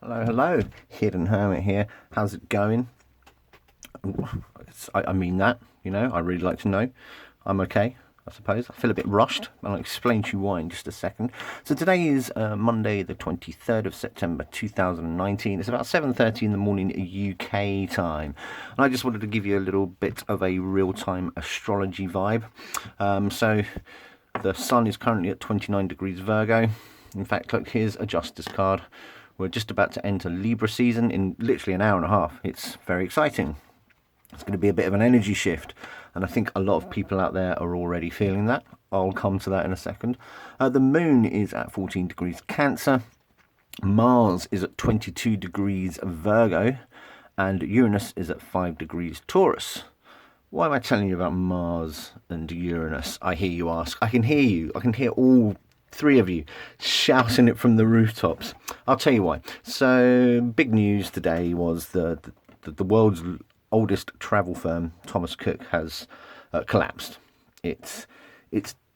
Hello, hello. Hidden Hermit here. How's it going? I mean that, I really like to know. I'm okay, I suppose. I feel a bit rushed, and I'll explain to you why in just a second. So today is Monday, the 23rd of September, 2019. It's about 7:30 in the morning UK time. And I just wanted to give you a little bit of a real-time astrology vibe. So the sun is currently at 29 degrees Virgo. In fact, look, here's a Justice card. We're just about to enter Libra season in literally an hour and a half. It's very exciting. It's going to be a bit of an energy shift, and I think a lot of people out there are already feeling that. I'll come to that in a second. The moon is at 14 degrees Cancer. Mars is at 22 degrees Virgo, and Uranus is at 5 degrees Taurus. Why am I telling you about Mars and Uranus? I hear you ask. I can hear you. I can hear all three of you shouting it from the rooftops. I'll tell you why. So, big news today was the world's oldest travel firm, Thomas Cook, has collapsed. It's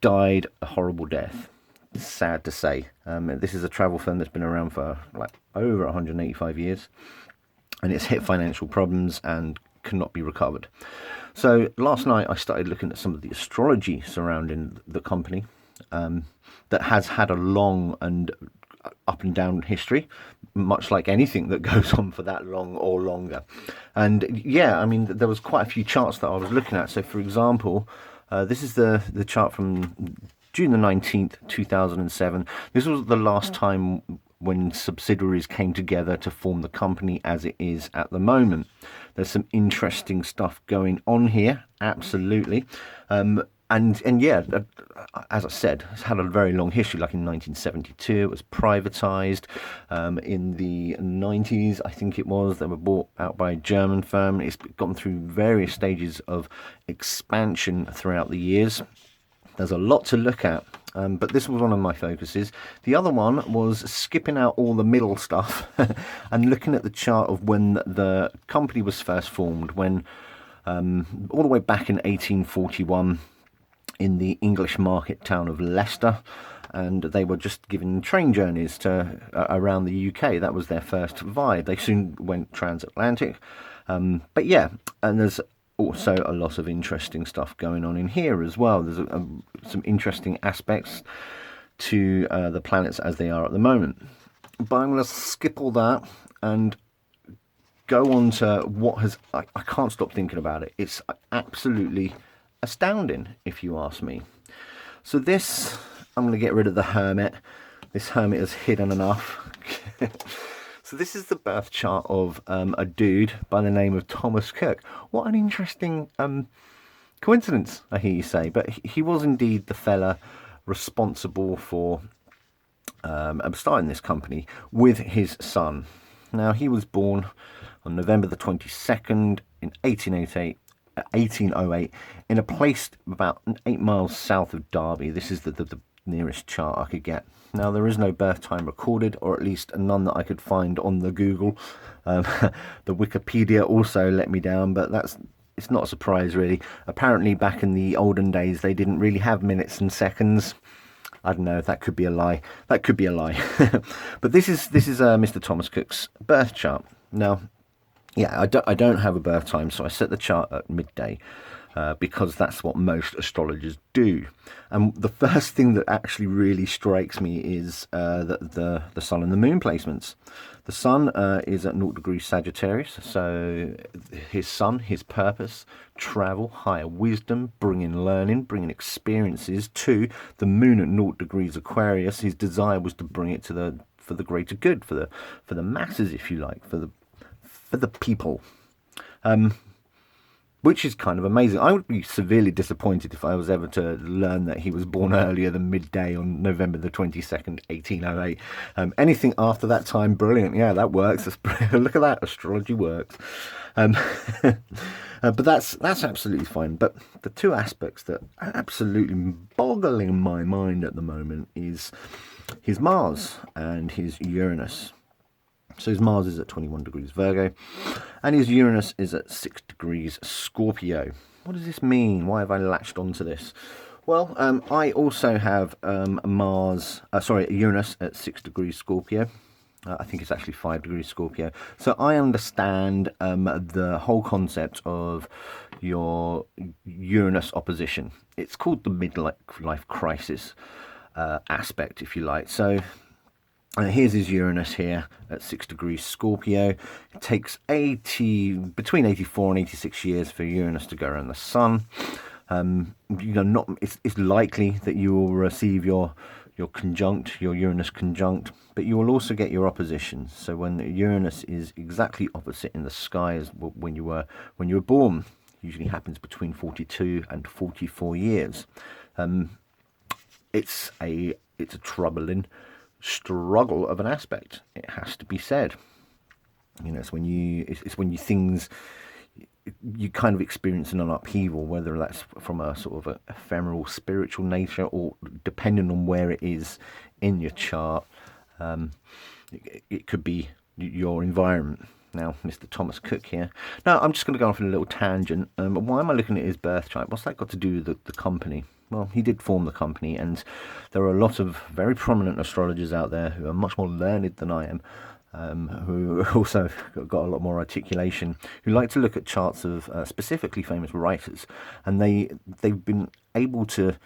died a horrible death. It's sad to say. This is a travel firm that's been around for over 185 years, and it's hit financial problems and cannot be recovered. So last night I started looking at some of the astrology surrounding the company. That has had a long and up and down history, much like anything that goes on for that long or longer. And yeah, I mean, there was quite a few charts that I was looking at. So for example, this is the chart from June the 19th, 2007. This was the last time when subsidiaries came together to form the company as it is at the moment. There's some interesting stuff going on here, absolutely. And yeah, as I said, it's had a very long history. Like in 1972, it was privatized. In the 90s, I think it was, they were bought out by a German firm. It's gone through various stages of expansion throughout the years. There's a lot to look at, but this was one of my focuses. The other one was skipping out all the middle stuff and looking at the chart of when the company was first formed, when all the way back in 1841, in the English market town of Leicester, and they were just given train journeys to around the UK. That was their first vibe. They soon went transatlantic, but yeah, and there's also a lot of interesting stuff going on in here as well. There's some interesting aspects to the planets as they are at the moment, but I'm going to skip all that and go on to what has I can't stop thinking about it. It's absolutely astounding, if you ask me. So this, I'm going to get rid of the Hermit. This Hermit is hidden enough. So this is the birth chart of a dude by the name of Thomas Cook. What an interesting coincidence, I hear you say. But he was indeed the fella responsible for starting this company with his son. Now, he was born on November the 22nd in 1808 in a place about 8 miles south of Derby. This is the nearest chart I could get. Now, there is no birth time recorded, or at least none that I could find on the Google. The Wikipedia also let me down, but it's not a surprise really. Apparently back in the olden days they didn't really have minutes and seconds. I don't know, that could be a lie. That could be a lie. But this is Mr. Thomas Cook's birth chart. Now, yeah, I don't have a birth time, so I set the chart at midday because that's what most astrologers do. And the first thing that actually really strikes me is the sun and the moon placements. The sun is at 0 degrees Sagittarius, so his sun, his purpose, travel, higher wisdom, bringing learning, bringing experiences to the moon at 0 degrees Aquarius. His desire was to bring it for the greater good, for the masses, if you like, for the people, which is kind of amazing. I would be severely disappointed if I was ever to learn that he was born earlier than midday on November the 22nd, 1808. Anything after that time, brilliant. Yeah, that works. Look at that, astrology works. But that's absolutely fine. But the two aspects that are absolutely boggling my mind at the moment is his Mars and his Uranus. So his Mars is at 21 degrees Virgo, and his Uranus is at 6 degrees Scorpio. What does this mean? Why have I latched onto this? Well, I also have Uranus at 6 degrees Scorpio. I think it's actually 5 degrees Scorpio. So I understand the whole concept of your Uranus opposition. It's called the midlife crisis aspect, if you like. So here's his Uranus here at 6 degrees Scorpio. It takes between 84 and 86 years for Uranus to go around the Sun. It's likely that you will receive your Uranus conjunct, but you will also get your oppositions. So when Uranus is exactly opposite in the sky as when you were born, usually happens between 42 and 44 years. It's a troubling struggle of an aspect. It has to be said. It's when things, you kind of experience an upheaval, whether that's from a sort of a ephemeral spiritual nature, or depending on where it is in your chart, it could be your environment. Now, Mr. Thomas Cook here. Now, I'm just going to go off on a little tangent. Why am I looking at his birth chart? What's that got to do with the company? Well, he did form the company, and there are a lot of very prominent astrologers out there who are much more learned than I am, who also got a lot more articulation, who like to look at charts of specifically famous writers, and they've been able to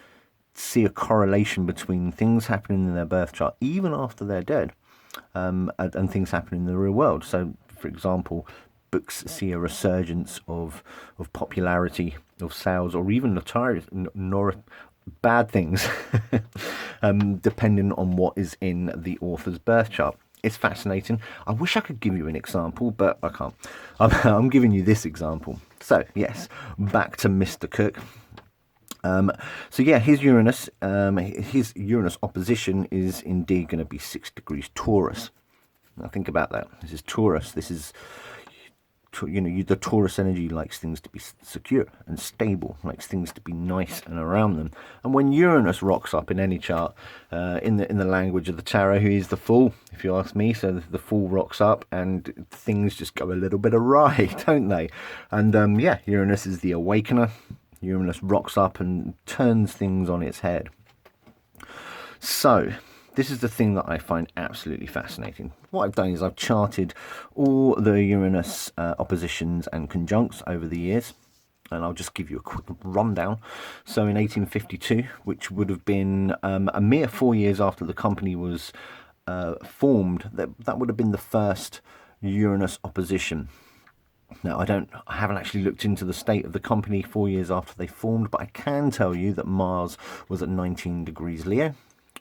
see a correlation between things happening in their birth chart even after they're dead, and things happening in the real world. So, for example, books see a resurgence of popularity, of sales, or even bad things, depending on what is in the author's birth chart. It's fascinating. I wish I could give you an example, but I can't. I'm giving you this example. So, yes, back to Mr. Cook. His Uranus opposition is indeed going to be 6 degrees Taurus. Now, think about that. This is Taurus. This is, the Taurus energy likes things to be secure and stable, likes things to be nice and around them. And when Uranus rocks up in any chart, in the language of the tarot, who is the Fool, if you ask me. So the Fool rocks up and things just go a little bit awry, don't they? And Uranus is the awakener. Uranus rocks up and turns things on its head. So this is the thing that I find absolutely fascinating. What I've done is I've charted all the Uranus oppositions and conjuncts over the years, and I'll just give you a quick rundown. So in 1852, which would have been a mere 4 years after the company was formed, that would have been the first Uranus opposition. Now, I haven't actually looked into the state of the company 4 years after they formed, but I can tell you that Mars was at 19 degrees Leo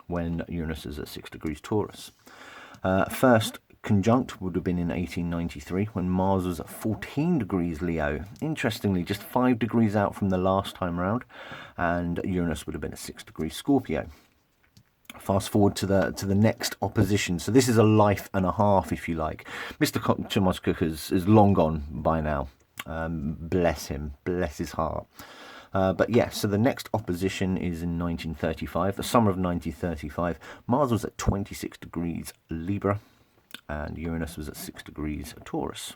when Uranus is at 6 degrees Taurus. First conjunct would have been in 1893 when Mars was at 14 degrees Leo. Interestingly, just 5 degrees out from the last time round, and Uranus would have been at 6 degrees Scorpio. Fast forward to the next opposition. So this is a life and a half, if you like. Mr. Thomas Cook is long gone by now. Bless him, bless his heart. So the next opposition is in 1935, the summer of 1935. Mars was at 26 degrees Libra, and Uranus was at 6 degrees Taurus.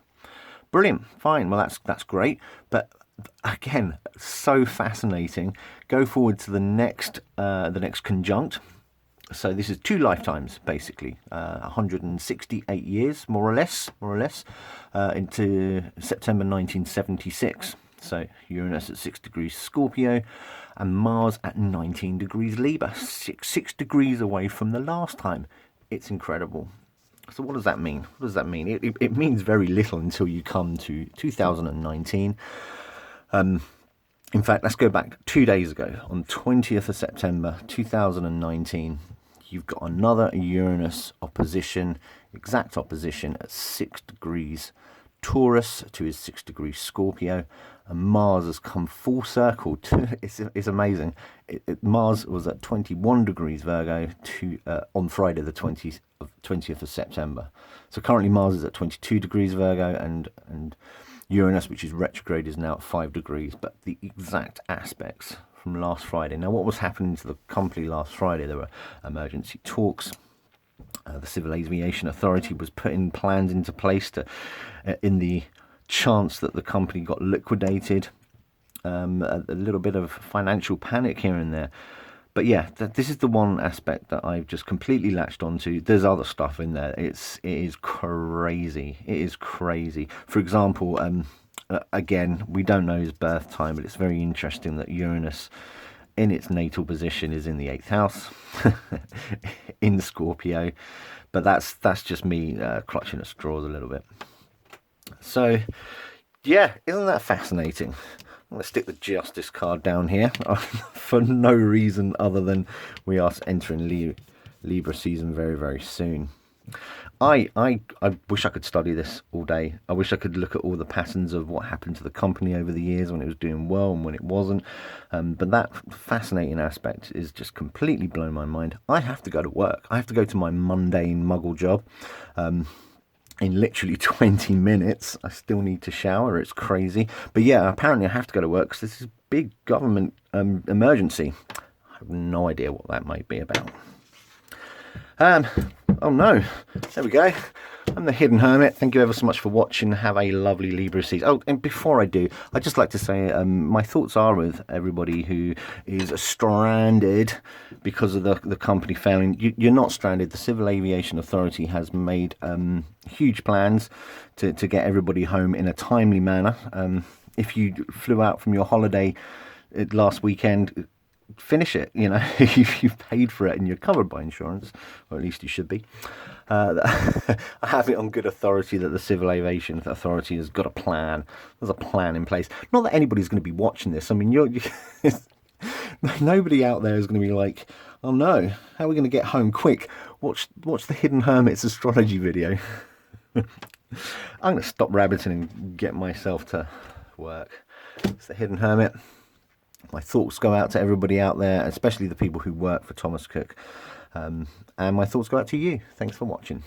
Brilliant, fine. Well, that's great. But again, so fascinating. Go forward to the next conjunct. So this is 2 lifetimes, basically, 168 years, more or less, into September 1976. So Uranus at 6 degrees Scorpio and Mars at 19 degrees Libra, 6 degrees away from the last time. It's incredible. So what does that mean? It means very little until you come to 2019. In fact, let's go back 2 days ago. On 20th of September 2019, you've got another Uranus opposition, exact opposition at 6 degrees Taurus to his 6 degrees Scorpio, and Mars has come full circle to it's amazing. Mars was at 21 degrees Virgo on Friday the 20th of September. So currently Mars is at 22 degrees Virgo, and Uranus, which is retrograde, is now at 5 degrees. But the exact aspects from last Friday. Now, what was happening to the company last Friday? There were emergency talks. The Civil Aviation Authority was putting plans into place in the chance that the company got liquidated. A little bit of financial panic here and there. But yeah, this is the one aspect that I've just completely latched onto. There's other stuff in there. It is crazy. It is crazy. For example, again, we don't know his birth time, but it's very interesting that Uranus, in its natal position, is in the eighth house, in Scorpio. But that's just me clutching at straws a little bit. So, yeah, isn't that fascinating? I'm going to stick the Justice card down here for no reason other than we are entering Libra season very, very soon. I wish I could study this all day. I wish I could look at all the patterns of what happened to the company over the years when it was doing well and when it wasn't. But that fascinating aspect is just completely blown my mind. I have to go to work. I have to go to my mundane muggle job. In literally 20 minutes. I still need to shower. It's crazy. But yeah, apparently I have to go to work because this is a big government emergency. I have no idea what that might be about. Oh no, there we go. I'm the Hidden Hermit. Thank you ever so much for watching. Have a lovely Libra season. Oh, and before I do, I'd just like to say my thoughts are with everybody who is stranded because of the company failing. You're not stranded. The Civil Aviation Authority has made huge plans to get everybody home in a timely manner. If you flew out from your holiday last weekend, finish it. You know, you've paid for it and you're covered by insurance, or at least you should be. I have it on good authority that the Civil Aviation Authority has got a plan. There's a plan in place. Not that anybody's going to be watching this. I mean, nobody out there is going to be like, oh no, how are we going to get home quick? Watch the Hidden Hermit's astrology video. I'm going to stop rabbiting and get myself to work. It's the Hidden Hermit. My thoughts go out to everybody out there, especially the people who work for Thomas Cook. And my thoughts go out to you. Thanks for watching.